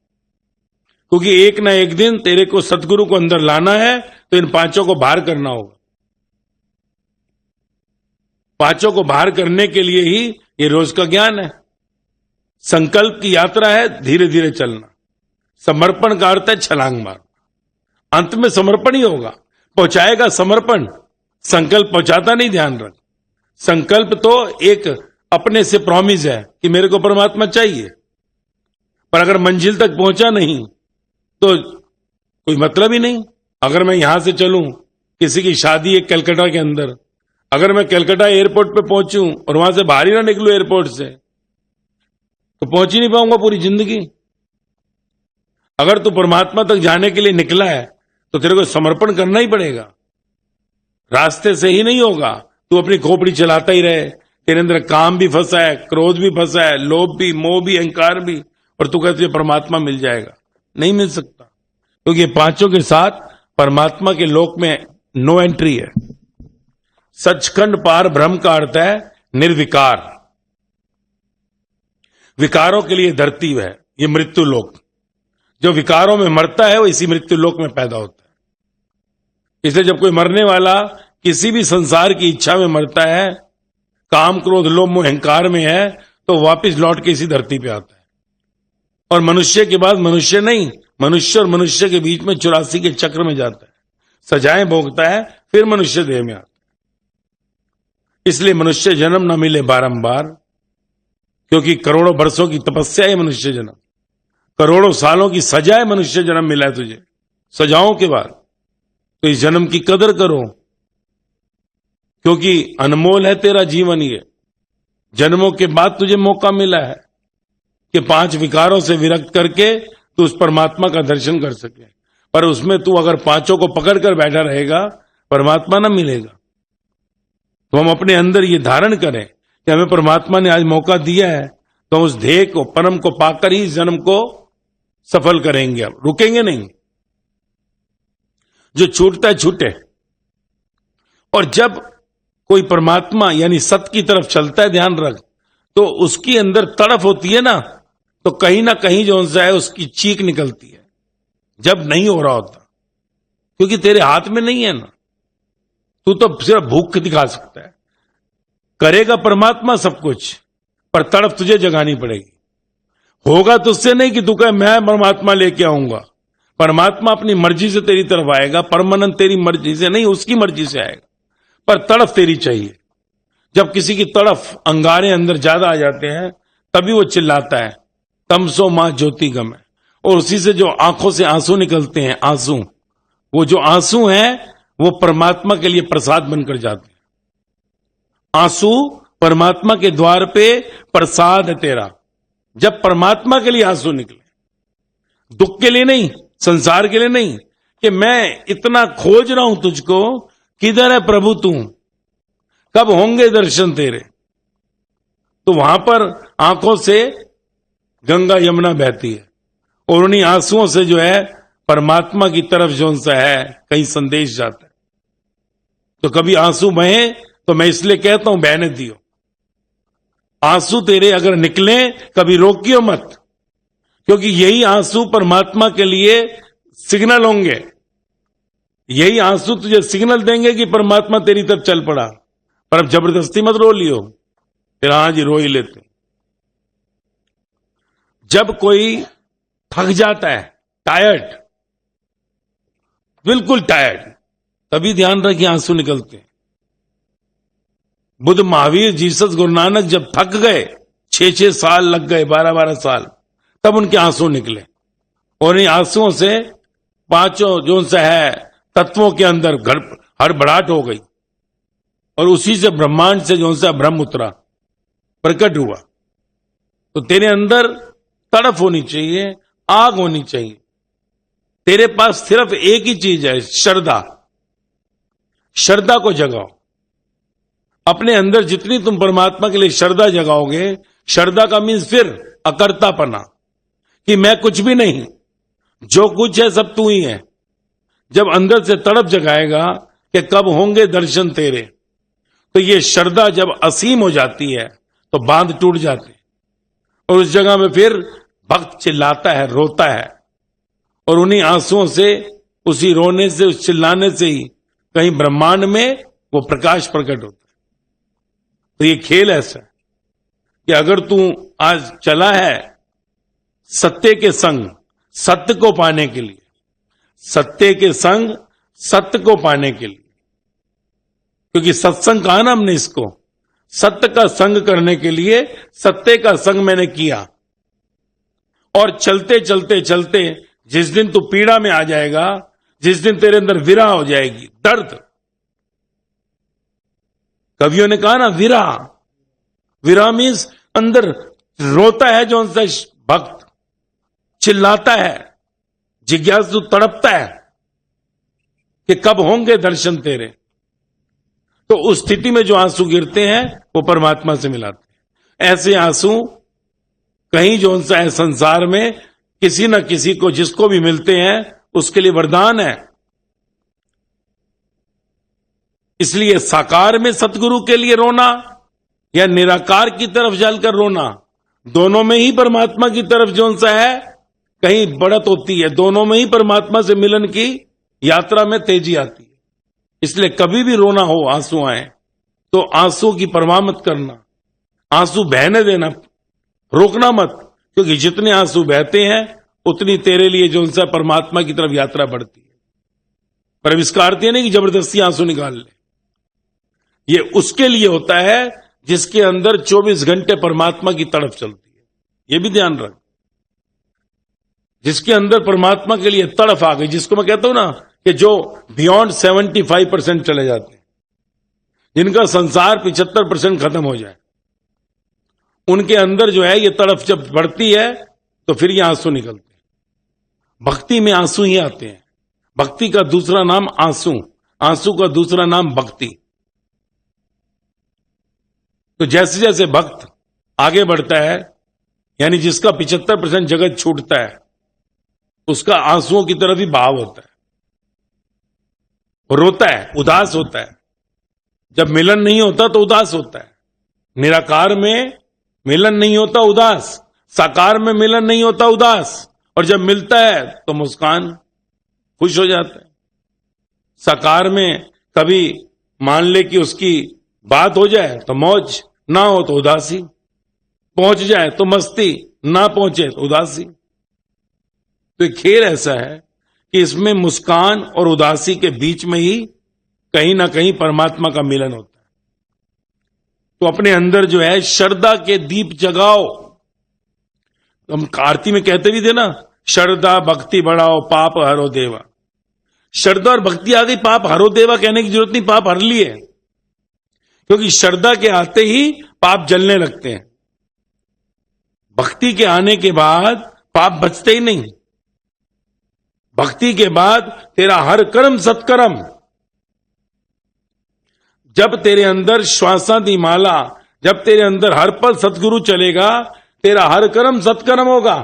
क्योंकि एक ना एक दिन तेरे को सतगुरु को अंदर लाना है, तो इन पांचों को बाहर करना होगा। पांचों को बाहर करने के लिए ही ये रोज का ज्ञान है। संकल्प की यात्रा है धीरे धीरे चलना, समर्पण का अर्थ है छलांग मारना। अंत में समर्पण ही होगा, पहुंचाएगा समर्पण, संकल्प पहुंचाता नहीं, ध्यान रख। संकल्प तो एक अपने से प्रॉमिस है कि मेरे को परमात्मा चाहिए, पर अगर मंजिल तक पहुंचा नहीं तो कोई मतलब ही नहीं। अगर मैं यहां से चलूं, किसी की शादी है कलकत्ता के अंदर, अगर मैं कलकत्ता एयरपोर्ट पे पहुंचूं और वहां से बाहर ही ना निकलूं एयरपोर्ट से, तो पहुंच ही नहीं पाऊंगा पूरी जिंदगी। अगर तू परमात्मा तक जाने के लिए निकला है तो तेरे को समर्पण करना ही पड़ेगा, रास्ते से ही नहीं होगा। तू अपनी खोपड़ी चलाता ही रहे, तेरे अंदर काम भी फंसा है, क्रोध भी फंसा है, लोभ भी, मोह भी, अहंकार भी, और तू कहते परमात्मा मिल जाएगा। नहीं मिल सकता, क्योंकि ये पांचों के साथ परमात्मा के लोक में नो एंट्री है। सचखंड पार ब्रह्म का अर्थ है निर्विकार। विकारों के लिए धरती है ये मृत्यु लोक। जो विकारों में मरता है वो इसी मृत्यु लोक में पैदा होता है। इसलिए जब कोई मरने वाला किसी भी संसार की इच्छा में मरता है, काम क्रोध लोभ मोह अहंकार में है, तो वापस लौट के इसी धरती पे आता है। और मनुष्य के बाद मनुष्य नहीं, मनुष्य और मनुष्य के बीच में 84 के चक्र में जाता है, सजाएं भोगता है, फिर मनुष्य देह में आता है। इसलिए मनुष्य जन्म न मिले बारंबार, क्योंकि करोड़ों वर्षों की तपस्या है मनुष्य जन्म, करोड़ों सालों की सजा है मनुष्य जन्म मिला है तुझे। सजाओं के बाद तो इस जन्म की कदर करो, क्योंकि अनमोल है तेरा जीवन। ये जन्मों के बाद तुझे मौका मिला है कि 5 विकारों से विरक्त करके तू उस परमात्मा का दर्शन कर सके। पर उसमें तू अगर 5 को पकड़ कर बैठा रहेगा, परमात्मा ना मिलेगा। तो हम अपने अंदर ये धारण करें कि हमें परमात्मा ने आज मौका दिया है, तो उस ध्येय को, परम को पाकर ही इस जन्म को सफल करेंगे। अब रुकेंगे नहीं। जो छूटता है छूटे। और जब कोई परमात्मा यानी सत्य की तरफ चलता है, ध्यान रख, तो उसकी अंदर तड़फ होती है ना, तो कहीं ना कहीं जो सा है उसकी चीख निकलती है जब नहीं हो रहा होता, क्योंकि तेरे हाथ में नहीं है ना। तू तो सिर्फ भूख दिखा सकता है, करेगा परमात्मा सब कुछ, पर तड़फ तुझे जगानी पड़ेगी। होगा तुझसे नहीं कि तू कहे मैं परमात्मा लेके आऊंगा। परमात्मा अपनी मर्जी से तेरी तरफ आएगा, परमानंद तेरी मर्जी से नहीं, उसकी मर्जी से आएगा, पर तड़फ तेरी चाहिए। जब किसी की तड़फ, अंगारे अंदर ज्यादा आ जाते हैं, तभी वो चिल्लाता है तमसो मां ज्योति गम है। और उसी से जो आंखों से आंसू निकलते हैं, आंसू, वो जो आंसू हैं वो परमात्मा के लिए प्रसाद बनकर जाते हैं। आंसू परमात्मा के द्वार पे प्रसाद है तेरा। जब परमात्मा के लिए आंसू निकले, दुख के लिए नहीं, संसार के लिए नहीं, कि मैं इतना खोज रहा हूं तुझको, किधर है प्रभु तू, कब होंगे दर्शन तेरे, तो वहां पर आंखों से गंगा यमुना बहती है, और उन्हीं आंसुओं से जो है परमात्मा की तरफ जो सा है कहीं संदेश जाता है। तो कभी आंसू बहे, तो मैं इसलिए कहता हूं बहने दियो। आंसू तेरे अगर निकले, कभी रोकियो मत, क्योंकि यही आंसू परमात्मा के लिए सिग्नल होंगे। यही आंसू तुझे सिग्नल देंगे कि परमात्मा तेरी तरफ चल पड़ा। पर अब जबरदस्ती मत रो लियो, फिर हाँ जी रो ही लेते। जब कोई थक जाता है, टायर्ड, बिल्कुल टायर्ड, तभी ध्यान रखिए आंसू निकलते हैं। बुद्ध, महावीर, जीसस, गुरु नानक जब थक गए, 6-6 साल लग गए, 12-12 साल, तब उनके आंसू निकले। और इन आंसुओं से 5 जो सा है तत्वों के अंदर हड़बड़ाहट हो गई, और उसी से ब्रह्मांड से जो सा ब्रह्म उतरा, प्रकट हुआ। तो तेरे अंदर तड़फ होनी चाहिए, आग होनी चाहिए। तेरे पास सिर्फ एक ही चीज है, श्रद्धा। श्रद्धा को जगाओ अपने अंदर। जितनी तुम परमात्मा के लिए श्रद्धा जगाओगे, श्रद्धा का मीन्स फिर अकर्तापना, कि मैं कुछ भी नहीं, जो कुछ है सब तू ही है। जब अंदर से तड़प जगाएगा कि कब होंगे दर्शन तेरे, तो ये श्रद्धा जब असीम हो जाती है तो बांध टूट जाते, और उस जगह में फिर भक्त चिल्लाता है, रोता है, और उन्हीं आंसुओं से, उसी रोने से, उस चिल्लाने से ही कहीं ब्रह्मांड में वो प्रकाश प्रकट होता है। तो ये खेल ऐसा है कि अगर तू आज चला है सत्य के संग, सत्य को पाने के लिए, सत्य के संग सत्य को पाने के लिए, क्योंकि सत्संग कहा ना हमने इसको, सत्य का संग करने के लिए सत्य का संग मैंने किया। और चलते चलते चलते जिस दिन तू पीड़ा में आ जाएगा, जिस दिन तेरे अंदर विरह हो जाएगी, दर्द, कवियों ने कहा ना विरह, विरह मीन्स अंदर रोता है जो उनसे भक्त, चिल्लाता है, जिज्ञासु तड़पता है कि कब होंगे दर्शन तेरे। तो उस स्थिति में जो आंसू गिरते हैं वो परमात्मा से मिलाते हैं। ऐसे आंसू कहीं जो सा है संसार में, किसी न किसी को जिसको भी मिलते हैं उसके लिए वरदान है। इसलिए साकार में सतगुरु के लिए रोना या निराकार की तरफ जलकर रोना, दोनों में ही परमात्मा की तरफ जो सा है कहीं बढ़त होती है, दोनों में ही परमात्मा से मिलन की यात्रा में तेजी आती है। इसलिए कभी भी रोना हो, आंसू आए तो आंसू की परवाह मत करना, आंसू बहने देना, रोकना मत, क्योंकि जितने आंसू बहते हैं उतनी तेरे लिए जो उनसे परमात्मा की तरफ यात्रा बढ़ती है। पर इसका अर्थ नहीं कि जबरदस्ती आंसू निकाल ले, ये उसके लिए होता है जिसके अंदर 24 घंटे परमात्मा की तड़प चलती है। ये भी ध्यान रख, जिसके अंदर परमात्मा के लिए तड़प आ गई, जिसको मैं कहता हूं ना कि जो बियॉन्ड 75% चले जाते हैं, जिनका संसार 75% खत्म हो जाए, उनके अंदर जो है ये तड़प जब बढ़ती है तो फिर ये आंसू निकलते हैं। भक्ति में आंसू ही आते हैं। भक्ति का दूसरा नाम आंसू, आंसू का दूसरा नाम भक्ति। तो जैसे जैसे भक्त आगे बढ़ता है, यानी जिसका 75% जगत छूटता है, उसका आंसुओं की तरफ ही भाव होता है, वो रोता है, उदास होता है। जब मिलन नहीं होता तो उदास होता है। निराकार में मिलन नहीं होता उदास, साकार में मिलन नहीं होता उदास, और जब मिलता है तो मुस्कान, खुश हो जाता है। साकार में कभी मान ले कि उसकी बात हो जाए तो मौज, ना हो तो उदासी, पहुंच जाए तो मस्ती, ना पहुंचे तो उदासी। तो एक खेल ऐसा है कि इसमें मुस्कान और उदासी के बीच में ही कहीं ना कहीं परमात्मा का मिलन होता है। तो अपने अंदर जो है श्रद्धा के दीप जगाओ। हम आरती में कहते भी थे ना, श्रद्धा भक्ति बढ़ाओ पाप हरो देवा। श्रद्धा और भक्ति आ गई, पाप हरो देवा कहने की जरूरत नहीं, पाप हर लिए, क्योंकि श्रद्धा के आते ही पाप जलने लगते हैं। भक्ति के आने के बाद पाप बचते ही नहीं। भक्ति के बाद तेरा हर कर्म सत्कर्म, जब तेरे अंदर श्वासांती माला, जब तेरे अंदर हर पल सतगुरु चलेगा, तेरा हर कर्म सत्कर्म होगा,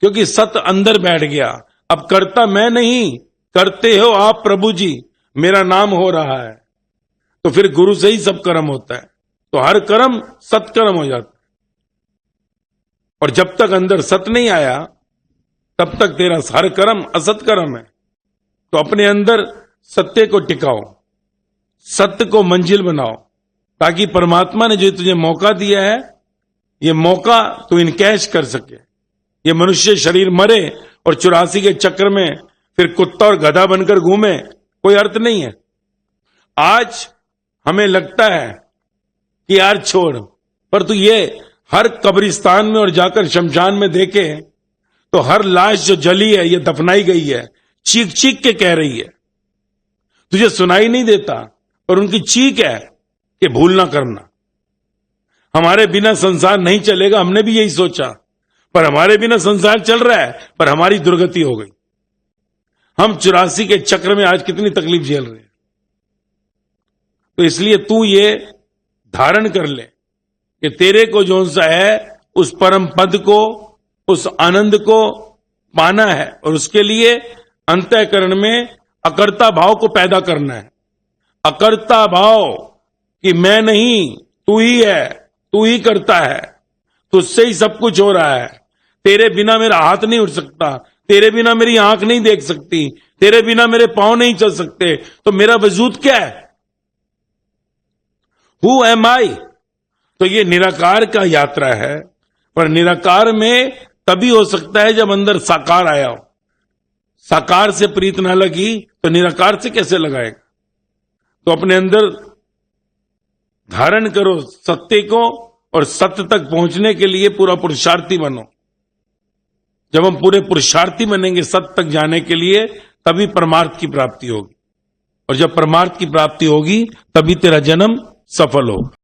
क्योंकि सत अंदर बैठ गया। अब करता मैं नहीं, करते हो आप प्रभु जी, मेरा नाम हो रहा है, तो फिर गुरु से ही सब कर्म होता है। तो हर कर्म सत्कर्म हो जाता है। और जब तक अंदर सत नहीं आया तब तक तेरा हर कर्म असत कर्म है। तो अपने अंदर सत्य को टिकाओ, सत्य को मंजिल बनाओ, ताकि परमात्मा ने जो तुझे मौका दिया है, ये मौका तू इनकैश कर सके। ये मनुष्य शरीर मरे और 84 के चक्र में फिर कुत्ता और गधा बनकर घूमे, कोई अर्थ नहीं है। आज हमें लगता है कि यार छोड़, पर तू ये हर कब्रिस्तान में और जाकर शमशान में देखे तो हर लाश जो जली है, ये दफनाई गई है, चीख चीख के कह रही है। तुझे सुनाई नहीं देता, और उनकी चीख है कि भूल ना करना। हमारे बिना संसार नहीं चलेगा, हमने भी यही सोचा, पर हमारे बिना संसार चल रहा है, पर हमारी दुर्गति हो गई। हम 84 के चक्र में आज कितनी तकलीफ झेल रहे हैं। तो इसलिए तू ये धारण कर ले कि तेरे को जो सा है उस परम पद को, उस आनंद को पाना है, और उसके लिए अंतःकरण में अकर्ता भाव को पैदा करना है। अकर्ता भाव कि मैं नहीं, तू ही है, तू ही करता है, तुझसे ही सब कुछ हो रहा है। तेरे बिना मेरा हाथ नहीं उठ सकता, तेरे बिना मेरी आंख नहीं देख सकती, तेरे बिना मेरे पांव नहीं चल सकते, तो मेरा वजूद क्या है? हु एम आई? तो ये निराकार का यात्रा है, पर निराकार में तभी हो सकता है जब अंदर साकार आया हो। साकार से प्रीत ना लगी तो निराकार से कैसे लगाएगा? तो अपने अंदर धारण करो सत्य को, और सत्य तक पहुंचने के लिए पूरा पुरुषार्थी बनो। जब हम पूरे पुरुषार्थी बनेंगे सत्य तक जाने के लिए, तभी परमार्थ की प्राप्ति होगी, और जब परमार्थ की प्राप्ति होगी तभी तेरा जन्म सफल होगा।